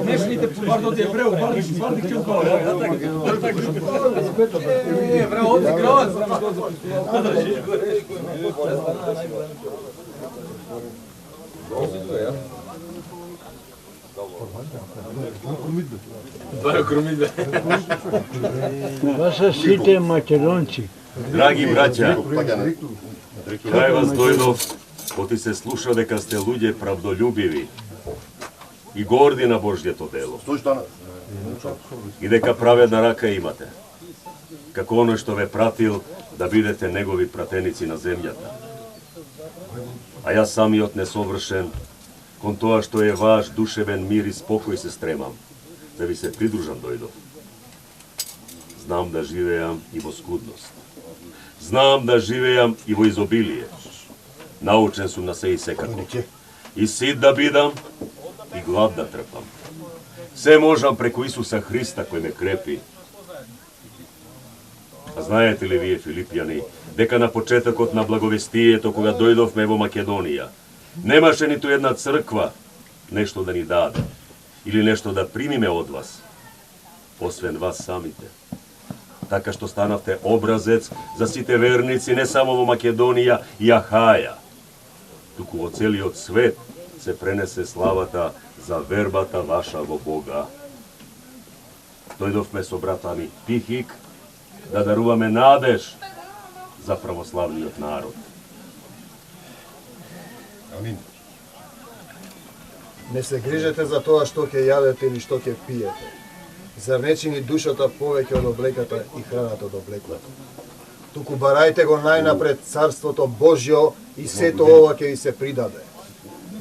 Nešnite pardon je vreo bardik čuko. Vreo od kroz. Това са сите македонци. Драги браќа, кај вас дојдов, поти се слуша дека сте луѓе правдолюбиви и горди на Божјето дело. И дека праведна рака имате, како оној што ве пратил да бидете негови пратеници на земјата. А јас самиот несовршен, кон тоа што е ваш душевен мир и спокој се стремам, да ви се придружам дојдов. Знам да живеам и во скудност. Знам да живеам и во изобилие. Научен сум на се и секако. И сит да бидам, и глад да трпам. Се можам преку Исуса Христа кој ме крепи. А знаете ли вие, Филипјани, дека на почетокот на благовестието, кога дојдовме во Македонија, немаше ниту една црква нешто да ни даде, или нешто да примиме од вас, освен вас самите. Така што станавте образец за сите верници не само во Македонија и Ахаја, туку во целиот свет се пренесе славата за вербата ваша во Бога. Дојдовме со брата ми Тихик да даруваме надеж за православниот народ. Амин. Не се грижете за тоа што ќе јадете или што ќе пиете. Зар не чини душата повеќе од облеката и храната од облеклото? Туку барајте го најнапред Царството Божјо и сето ова ќе ви се придаде.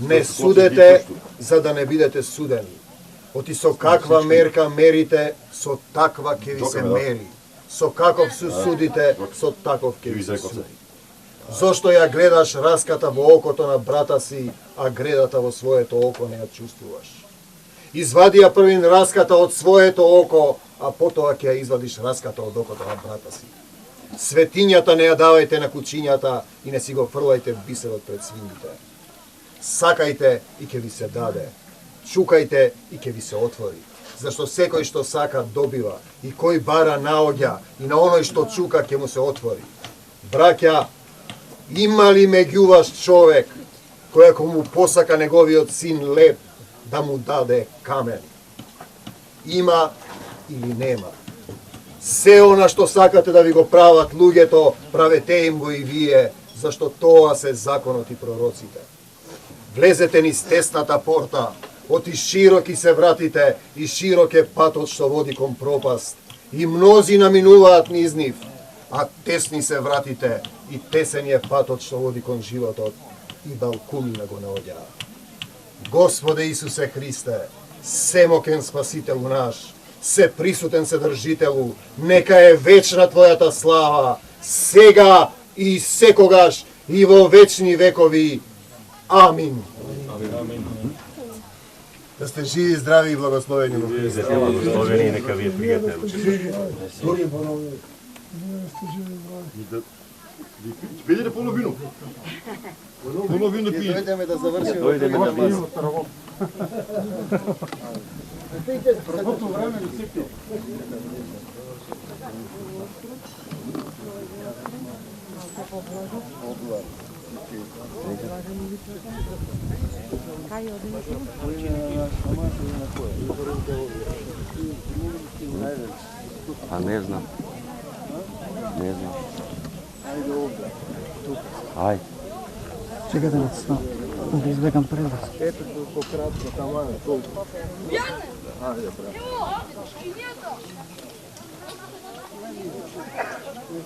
Не судете за да не бидете судени. Оти со каква мерка мерите, со таква ќе ви се мери. Со каков судите, со таков ќе ви се суди. Зошто ја гледаш раската во окото на брата си, а гредата во своето око не ја чувствуваш? Извади ја првин раската од своето око, а потоа ќе ја извадиш раската од окото на брата си. Светињата не ја давајте на кучињата и не си го фрлајте бисерот пред свините. Сакајте и ќе ви се даде. Чукајте и ќе ви се отвори. Зашто секој што сака добива и кој бара наоѓа и на оној што чука ќе му се отвори. Браќа, има ли меѓу вас човек кој ако му посака неговиот син леп да му даде камен? Има или нема? Се она што сакате да ви го прават луѓето, правете им го и вие, зашто тоа се законот и пророците. Влезете низ тесната порта, оти широки се вратите и широк е патот што води кон пропаст. И мнози наминуваат низ нив, а тесни се вратите и тесен е патот што води кон животот и балкумина го наоѓаат. Господе Исусе Христе, семокен Спасителу наш, се присутен Седржителу, нека е вечна Твојата слава, сега и секогаш и во вечни векови. Амин. Да сте живи, здрави и благословени во Христа. Благословени и нека ви е пријатно. Пијете половину. Половину пијете. Дојдеме да завршиме. Дојдеме да вас. Првото време не се пие. А не знам. Не знам. Ајде. Чекайте да се да избегам пред вас. Ето по кратко таман, толку. Ајде, брат.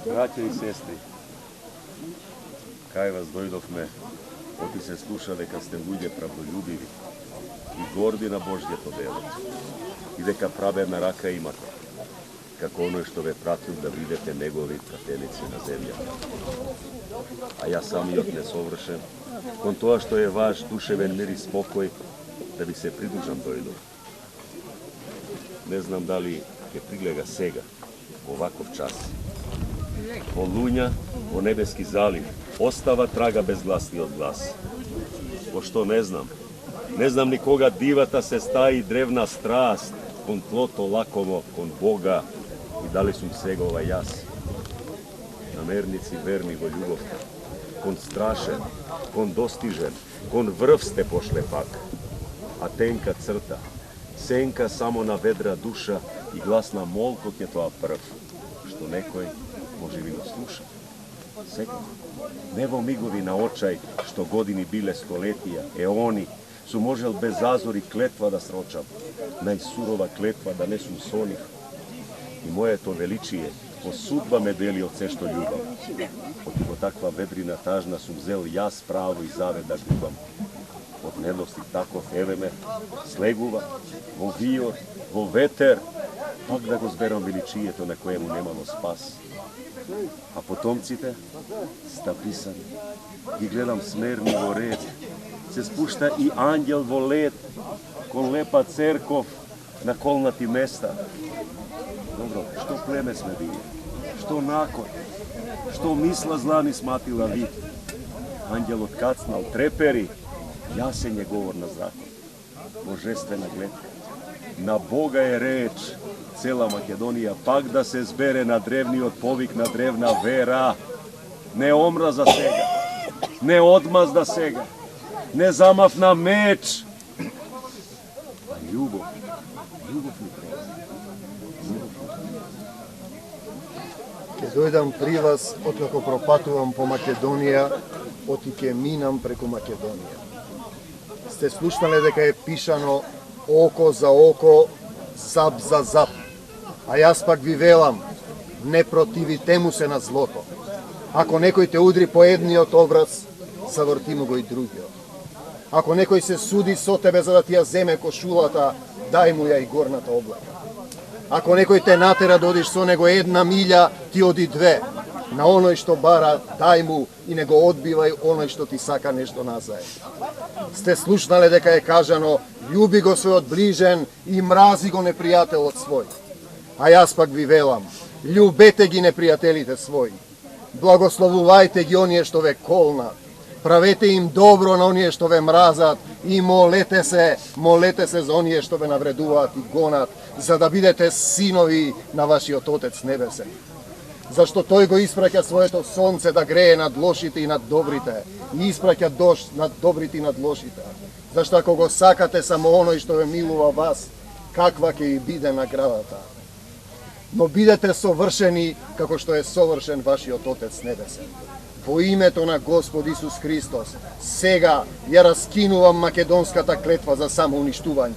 Браќа и сестри, кај вас дојдовме, оти се слуша дека сте луѓе правдолюбиви и горди на Божјето дело, и дека праведна рака имате, како оној што ве пратил да бидете негови пратеници на земјата. А јас самиот несовршен, кон тоа што е ваш душевен мир и спокој, да ви се придружам дојдов. Не знам дали ќе пригледа сега, оваков час. Во луња, во небески залив, остава трага безгласниот глас. Pošto ne znam. Ne znam ni koga divata se staji drevna strast, kon tloto lakomo, kon Boga, i da li sum segova jas. Namernici verni go ljubovka, kon strašen, kon dostižen, kon vrv ste pošle pak. A tenka crta, senka samo na vedra duša i glasna mol kod je toa prv, što nekoj može vino sluša. Sega, nebo migovi na očaj, što godini bile stoletija, eoni, su možel bez zazori kletva da sročam, najsurova kletva da ne sum sonih. I moje to veličije, po sudba me deli od sve što ljubam. Od takva vedrina tažna sum zel jas pravo i zavet da gubam. Od nednosti tako feve me, sleguva, vo vior, vo veter, pak da go zberam veličije to na kojemu nemalo spas. A potomcite sta pisani i gledam smerni vo red, se spušta i anđel vo let, kon lepa cerkov na kolnati mesta. Dobro, što pleme sme bili, što nakon, što misla zlani smatila vid. Anđel otkacnal treperi, jasen je govor na zakon, božestvena gledka. Na Boga je reč, cela Makedonija, pak da se zbere na drevni od povikna drevna vera, ne omraza sega, ne odmazda sega, ne zamafna meč, a ljubav mi prelazi. Ке дојдам при вас, откако пропатувам по Македонија, оти ке минам преку Македонија. Сте слушнале дека е пишано око за око, зап за зап. А јас пак ви велам, не противите му се на злото. Ако некој те удри по едниот образ, заврти му го и другиот. Ако некој се суди со тебе за да ти ја земе кошулата, дај му ја и горната облака. Ако некој те натера да одиш со него 1 милја, ти оди 2. На оној што бара, дај му и не го одбивај оној што ти сака нешто назаед. Сте слушнале дека е кажано, љуби го својот ближен и мрази го непријателот свој. А јас пак ви велам, љубете ги непријателите своји. Благословувајте ги оние што ве колнат. Правете им добро на оние што ве мразат и молете се за оние што ве навредуваат и гонат, за да бидете синови на вашиот Отец Небесен. Зашто тој го испраќа своето сонце да грее над лошите и над добрите, и испраќа дожд над добрите и над лошите. Зашто ако го сакате само оној што ве милува вас, каква ќе ви биде наградата? Но бидете совршени како што е совршен вашиот Отец Небесен. Во името на Господ Исус Христос, сега ја раскинувам македонската клетва за самоуништување.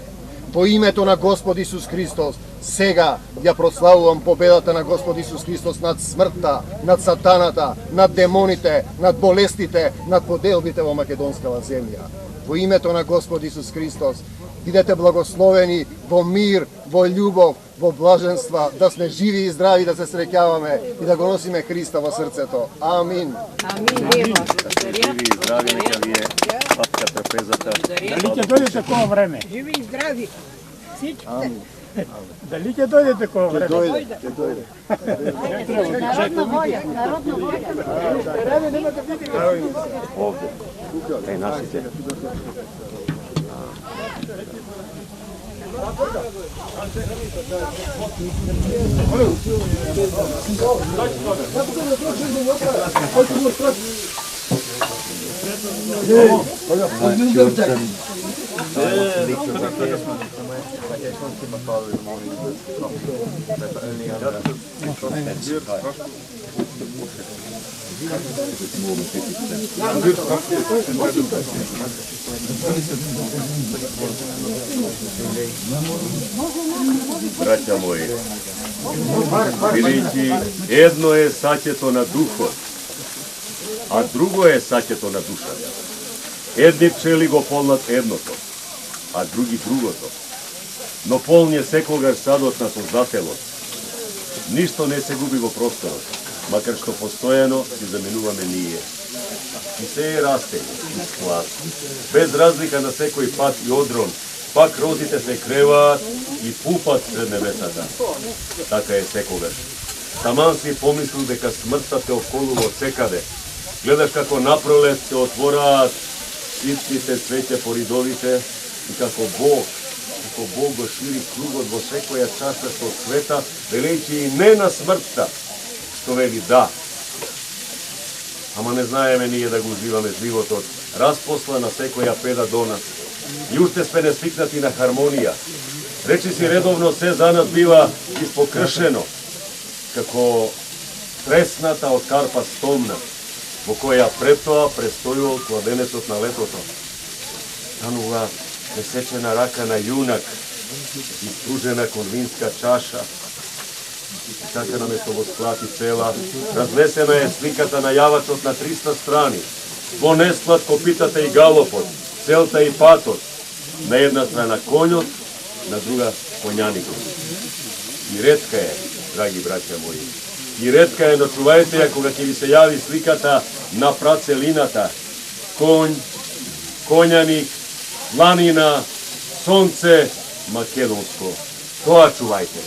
Во името на Господ Исус Христос, сега ја прославувам победата на Господ Исус Христос над смртта, над сатаната, над демоните, над болестите, над поделбите во македонскава земја. Во името на Господ Исус Христос, бидете благословени во мир, во љубов, во блаженства, да сме живи и здрави, да се среќаваме и да го носиме Христа во срцето. Амин. Живи и здрави, нека ви е патка трапезата. Дали ќе дојде такова време? Живи и здрави. Всичките. Дали ќе дојде такова време? Ќе дојде. Народна воља. Народна воља. Овде. Е, нашите. Браќа мои, бидејќи едно е саќето на духот, а друго е саќето на душата. Едни пчели го полнат едното, а други другото. Но полње секогаш садот на Создателот. Ништо не се губи во просторот, макар што постојано ги заменуваме ние. И се е растење, и склад, без разлика на секој пат и одрон, пак розите се креваат и пупат пред небесата. Така е секогаш. Таман си помислил дека смртта те околува од секаде. Гледаш како напролет се отвораат Ispite sveće poridovite i kako Bog go širi krugod vo sekoja čaša što sveta, veleći i ne na smrtta, što veli da. Ама не знаеме ние да го уживаме животот, распосла на секоја педа до нас. И уште сме не свикнати на хармонија. Речи си редовно се за нас бива испокршено, како тресната од карпа стомна, во која пред тоа престојувал кладенецот на летото. Станува пресечена рака на јунак, испружена кон винска чаша. И така наместо во склад и цела, разнесена е сликата на јавачот на 300 страни. Во несклад копитата и галопот, целта и патот. На една страна коњот, на друга коњаникот. И ретка е, драги браќа мои, и ретка е, но чувајте ја кога ќе ви се јави сликата на працелината. Конј, коњаник, планина, сонце, македонско. Тоа чувајте.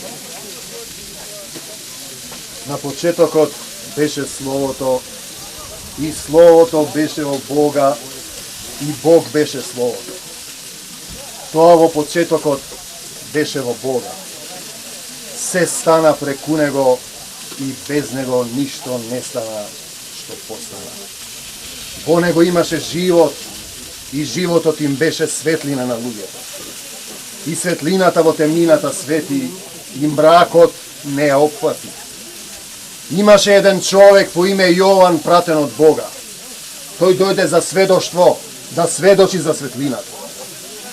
На почетокот беше Словото, и Словото беше во Бога, и Бог беше Словото. Тоа во почетокот беше во Бога. Се стана преку Него и без Него ништо не стана што постана. Во Него имаше живот и животот им беше светлина на луѓето. И светлината во темнината свети и мракот не ја опфати. Имаше еден човек по име Јован пратен од Бога. Тој дојде за сведоштво, да сведочи за светлината.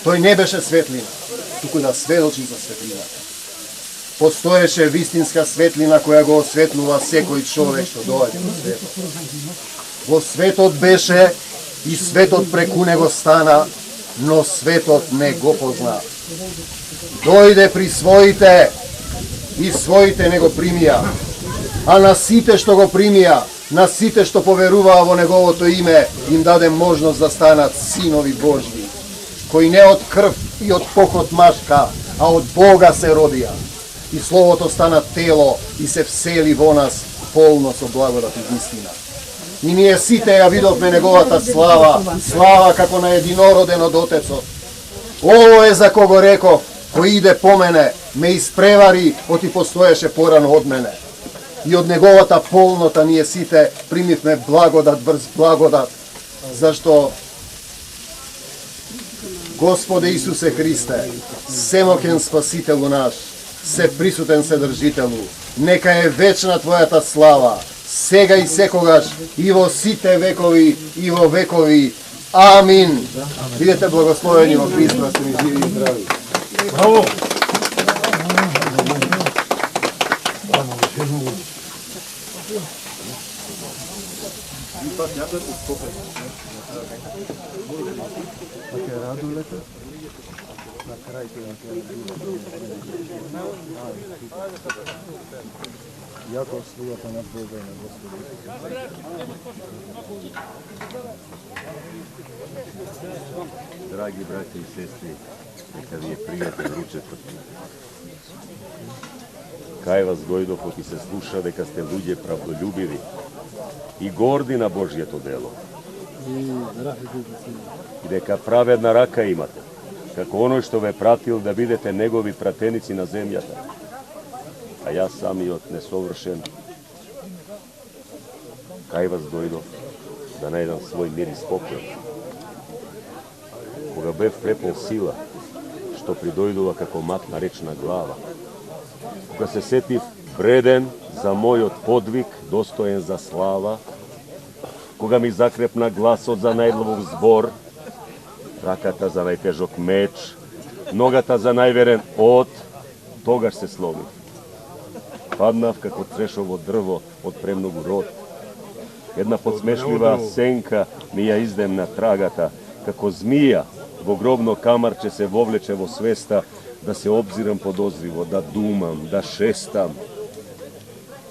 Тој не беше светлина, туку да сведочи за светлината. Постоеше вистинска светлина која го осветлува секој човек што доаѓа во светот. Во светот беше и светот преку него стана, но светот не го позна. Дојде при своите и своите не го примија. А на сите што го примија, на сите што поверуваа во Неговото име, им даде можност да станат синови Божји, кои не од крв и од похот машка, а од Бога се родија. И Словото стана тело и се всели во нас полно со благодат и вистина. И ние сите ја видовме Неговата слава, слава како на единороден од Отецот. Ово е за кого реков, кој иде по мене, ме испревари, оти постоеше порано од мене. И од Неговата полнота ние сите примивме благодат врз благодат, зашто Господе Исусе Христе, семоќен Спасителу наш, се присутен Седржителу, нека е вечна Твојата слава, сега и секогаш, и во сите векови, и во векови. Амин. Бидете благословени во Христа, сте ми живи и здрави. Браво! Јаков слугата на Бога и на Господа. Драги браќа и сестри, нека ви е пријатен ручетот. Кај вас дојдов оти се слуша дека сте луѓе правдолюбиви и горди на Божјето дело. И дека праведна рака имате, како оној што ве пратил да бидете негови пратеници на земјата. А јас самиот несовршен, кај вас дојдов да најдам свој мир и спокој. Кога бев препол сила, што придојдува како мак на речна глава. Кога се сетив вреден за мојот подвиг, достоен за слава, кога ми закрепна гласот за најдлабок збор, раката за најтежок меч, ногата за најверен од, тогаш се сломив. Паднав како трешово дрво од премногу род. Една подсмешлива сенка ми ја издемна трагата, како змија во гробно камарче се вовлече во свеста, да се обзирам подозриво, да думам, да шестам.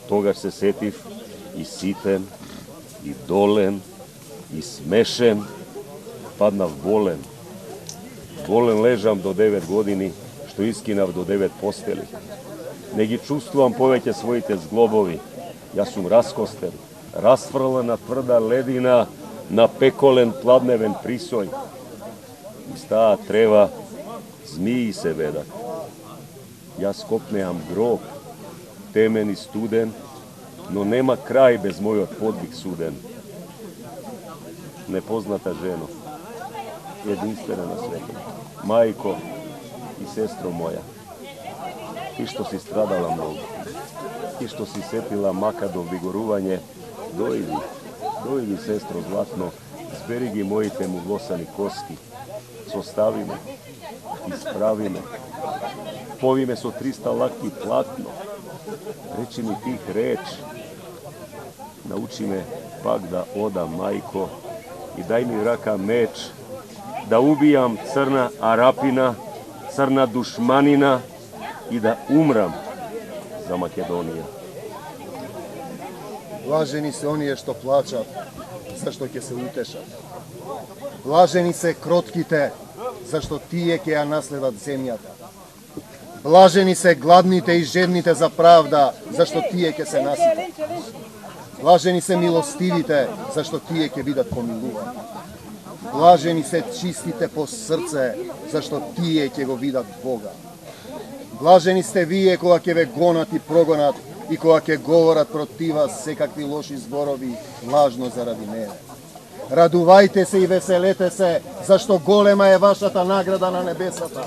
Тогаш се сетив и ситен, и долен, и смешен, паднав болен. Болен лежам до 9 години, што искинав до 9 постели. Не ги чувствувам повеќе своите зглобови. Јас сум раскостен, расфрлена тврда ледина, на пеколен пладневен присој. Из таа трева змии се ведат. Јас копнеам гроб, темен и студен, но нема крај без мојот подвиг суден. Непозната жено, единствена на светот, мајко и сестро моја, ти што си страдала многу, ти што си сетила мака до вигорување, дојди, сестро златно, збери ги моите му влосани коски, состави ме, исправи ме, пови ме со 300 лакти платно, речи ми тих реч, научи ме пак да одам, мајко, и дај ми рака меч, да убијам црна арапина, црна душманина и да умрам за Македонија. Блажени се оние што плачат, зашто ќе се утешат. Блажени се кротките, зашто тие ќе ја наследат земјата. Блажени се гладните и жедните за правда, зашто тие ќе се наситат. Блажени се милостивите, зашто тие ќе бидат помилувани. Блажени се чистите по срце, зашто тие ќе го видат Бога. Блажени сте вие кога ќе ве гонат и прогонат и кога ќе говорат против вас секакви лоши зборови, лажно заради мене. Радувајте се и веселете се, зашто голема е вашата награда на небесата.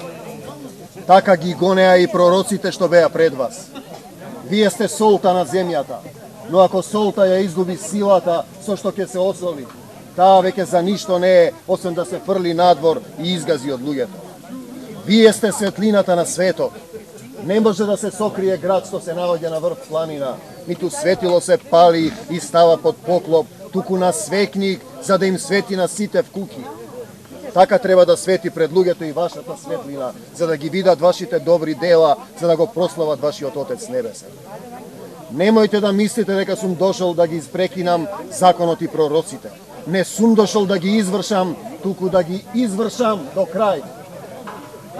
Така ги гонеа и пророците што беа пред вас. Вие сте солта на земјата, но ако солта ја изгуби силата со што ќе се осоли, таа веќе за ништо не е, освен да се фрли надвор и изгази од луѓето. Вие сте светлината на светот. Не може да се сокрие град што се наоѓа на врв планина, ниту светило се пали и става под поклоп, туку на свекник, за да им свети на сите вкуки. Така треба да свети пред луѓето и вашата светлина, за да ги видат вашите добри дела, за да го прослават вашиот Отец Небесен. Немојте да мислите дека сум дошол да ги испрекинам законот и пророците. Не сум дошол да ги извршам, туку да ги извршам до крај.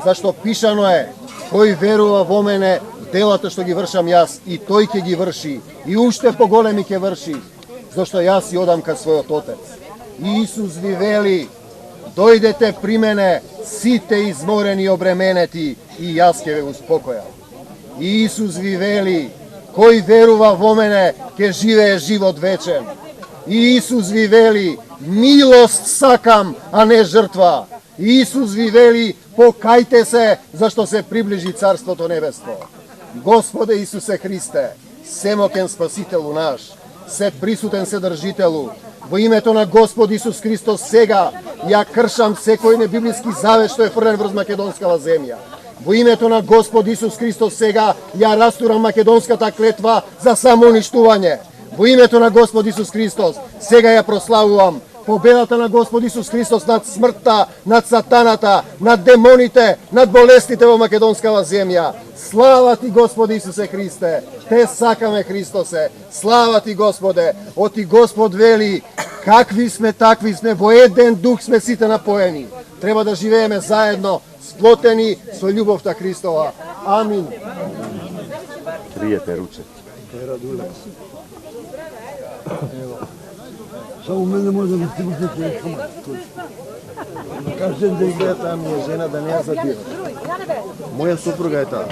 Зашто пишано е, кој верува во мене, делата што ги вршам јас, и тој ќе ги врши, и уште поголеми ќе врши, зашто јас ја одам кај својот Отец. И Исус ви вели, дојдете при мене, сите изморени и обременети, и јас ќе ве успокојам. И Исус ви вели, кој верува во мене, ќе живее живот вечен. И Исус ви вели, милост сакам, а не жртва. И Исус ви вели, покајте се, зашто се приближи Царството Небесно. Господе Исусе Христе, семокен Спасителу наш, се присутен Седржителу, во името на Господ Исус Христос сега ја кршам секој небиблиски завет што е фрлен врз македонскава земја. Во името на Господ Исус Христос сега ја растурам македонската клетва за самоуништување. Во името на Господ Исус Христос сега ја прославувам победата на Господ Исус Христос над смртта, над сатаната, над демоните, над болестите во македонскава земја. Слава ти, Господи Исусе Христе! Те сакаме, Христосе! Слава ти, Господе! Оти Господ вели, какви сме, такви сме, во еден дух сме сите напоени. Треба да живееме заедно, сплотени со љубовта Христова. Амин. Криете руче. Само мене може да ти бъде Кажем да играе таа ми е жена, да не ја задира. Моја супруга е таа.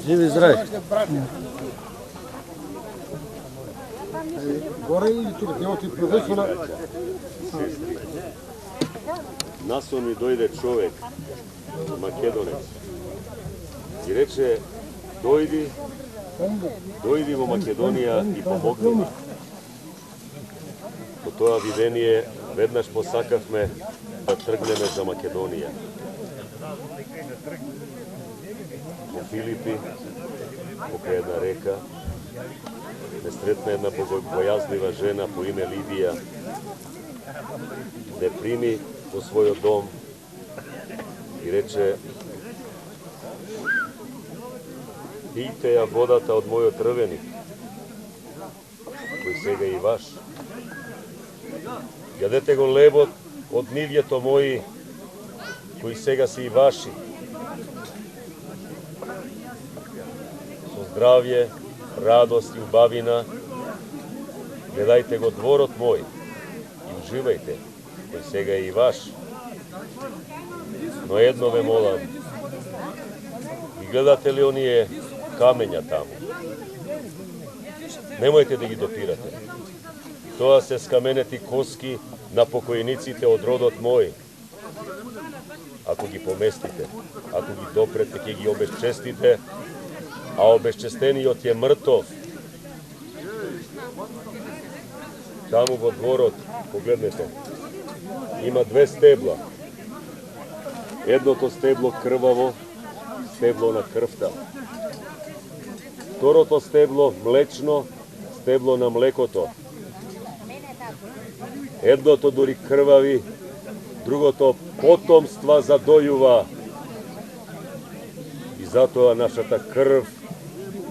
Живи здрави. Горе или тука, нема ти професора. Насон ми дојде човек, македонец, и рече, дојди во Македонија и помогни ми. По тоа видение веднаш посакавме да тргнеме за Македонија. Во Филипи, покрај една река, ме сретна една богобојазлива жена по име Лидија, ме прими во својот дом и рече, пијте ја водата од мојот рвеник, кој сега е и ваш. Јадете го лебот од нивјето мои, кои сега се и ваши. Со здравје, радост и убавина, гледајте го дворот мој и уживајте, кој сега е и ваш. Но едно ве молам, ги гледате ли оние камења таму? Немојте да ги допирате. Тоа се скаменети коски на покојниците од родот мој. Ако ги поместите, ако ги допрете, ќе ги обезчестите, а обезчестениот е мртов. Таму во дворот, погледнете, има две стебла. Едното стебло крваво, стебло на крвта. Второто стебло млечно, стебло на млекото. Едното дури крвави, другото потомства задојува. И затоа нашата крв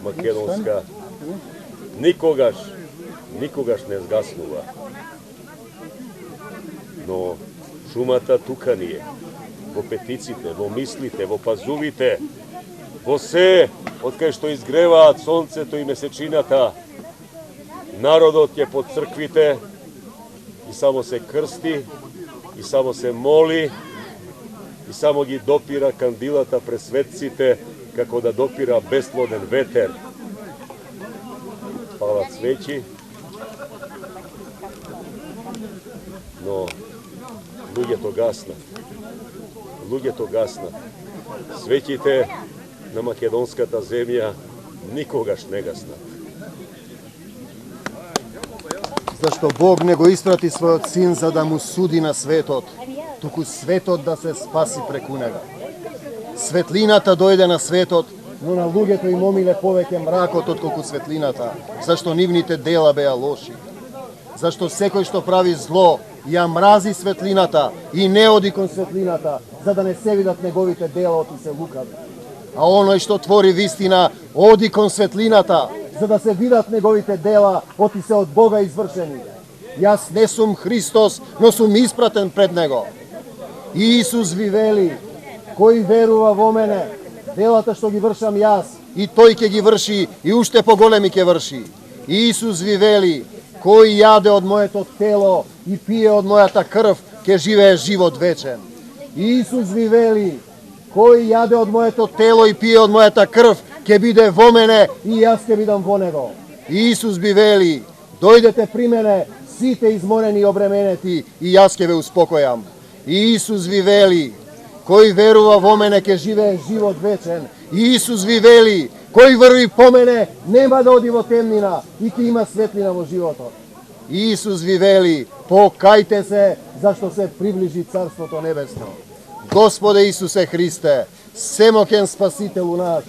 македонска никогаш не згаснува. Но шумата тука ни е, во петиците, во мислите, во пазувите, во се, откај што изгреваат сонцето и месечината, народот е по црквите и само се крсти, и само се моли, и само ги допира кандилата пред светците, како да допира бесплоден ветер. Палат свечи, но луѓето гаснат. Луѓето гаснат. Свеќите на македонската земја никогаш не гаснат. Зашто Бог не го испрати својот син за да му суди на светот, туку светот да се спаси преку него. Светлината дојде на светот, но на луѓето им омиле повеќе мракот отколку светлината, зашто нивните дела беа лоши. Зашто секој што прави зло, ја мрази светлината и не оди кон светлината, за да не се видат неговите дела оти се лукави. А оној што твори вистина, оди кон светлината, за да се видат неговите дела оти се од Бога извршени. Јас не сум Христос, но сум испратен пред него. Иисус ви вели, кој верува во мене, делата што ги вршам јас, и тој ќе ги врши, и уште поголеми ќе врши. Иисус ви вели, кој јаде од моето тело и пие од мојата крв, ќе живее живот вечен. Иисус ви вели, кој јаде од моето тело и пие од мојата крв, ќе биде во мене и јас ќе бидам во него. Иисус би вели, дојдете при мене, сите изморени и обременети, и јас ќе ве успокојам. Иисус ви вели, кој верува во мене ќе живее живот вечен. Иисус ви вели, кој врви по мене нема да оди во темнина и ќе има светлина во животот. Иисус ви вели, покајте се, зашто се приближи Царството Небесно. Господе Исусе Христе, семоќен Спасителу наш,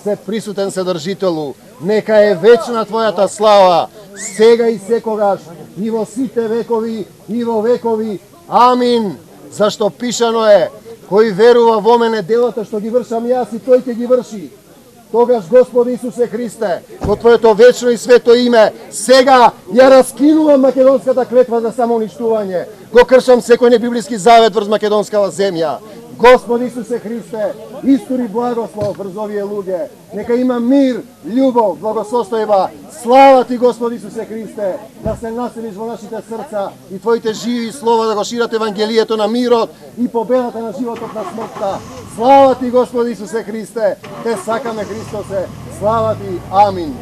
се присутен Содржителу, нека е вечна Твојата слава, сега и секогаш, и во сите векови, и во векови. Амин. Зашто пишано е, кој верува во мене делата што ги вршам јас и тој ќе ги врши. Тогаш, Господи Исусе Христе, во Твоето вечно и свето име, сега ја раскинувам македонската клетва за самоуништување. Го кршам секој небиблиски завет врз македонскава земја. Господи Исусе Христе, истори благослов врз овие луѓе. Нека има мир, љубов, благосостојба. Слава Ти, Господи Исусе Христе, да се населиш во нашите срца и Твоите живи слова да го шират Евангелието на мирот и победата на животот на смртта. Слава Ти, Господи Исусе Христе, Те сакаме, Христосе. Слава Ти. Амин.